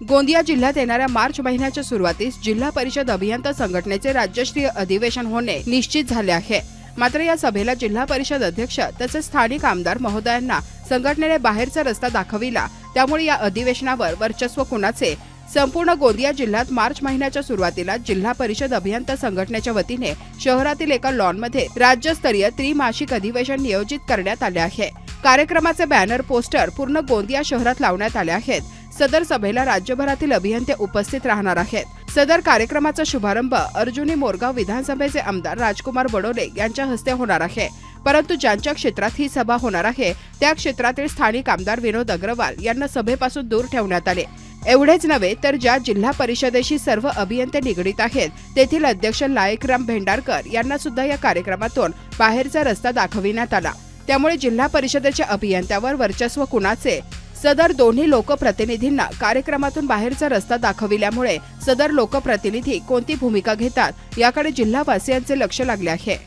गोंदिया जिल्ह्यात येणाऱ्या मार्च महिन्याच्या सुरुवातीस जिल्हा परिषद अभियंता संघटनेचे राज्यस्तरीय अधिवेशन होणे निश्चित झाले आहे। मात्र या सभेला जिल्हा परिषद अध्यक्ष तसेच स्थानिक आमदार महोदयांना संघटनेने बाहेरचा रस्ता दाखविला, त्यामुळे या अधिवेशनावर वर्चस्व कुणाचे? संपूर्ण गोंदिया जिल्ह्यात मार्च महिन्याच्या सुरुवातीला जिल्हा परिषद अभियंता संघटनेच्या वतीने शहरातील एका लॉनमध्ये राज्यस्तरीय त्रिमासिक अधिवेशन नियोजित करण्यात आले आहे। कार्यक्रमाचे बॅनर पोस्टर पूर्ण गोंदिया शहरात लावण्यात आले आहेत। सदर सभेला राज्यभरातील अभियंते उपस्थित राहणार आहेत। सदर कार्यक्रमाचा शुभारंभ अर्जुनी मोरगाव विधानसभेचे आमदार राजकुमार बडोले यांच्या हस्ते होणार आहे। परंतु ज्यांच्या क्षेत्रात ही सभा होणार आहे त्या क्षेत्रातील स्थानिक आमदार विनोद अग्रवाल यांना सभेपासून दूर ठेवण्यात आले। एवढेच नव्हे तर ज्या जिल्हा परिषदेशी सर्व अभियंते निगडीत आहेत तेथील अध्यक्ष लायकराम भेंडारकर यांना सुद्धा या कार्यक्रमातून बाहेरचा रस्ता दाखविण्यात आला। त्यामुळे जिल्हा परिषदेच्या अभियंत्यावर वर्चस्व कुणाचे? सदर दोन्ही लोकप्रतिनिधींना कार्यक्रमातून बाहेरचा रस्ता दाखविल्यामुळे सदर लोकप्रतिनिधी कोणती भूमिका घेतात याकडे जिल्हावासियांचे लक्ष लागले आहे।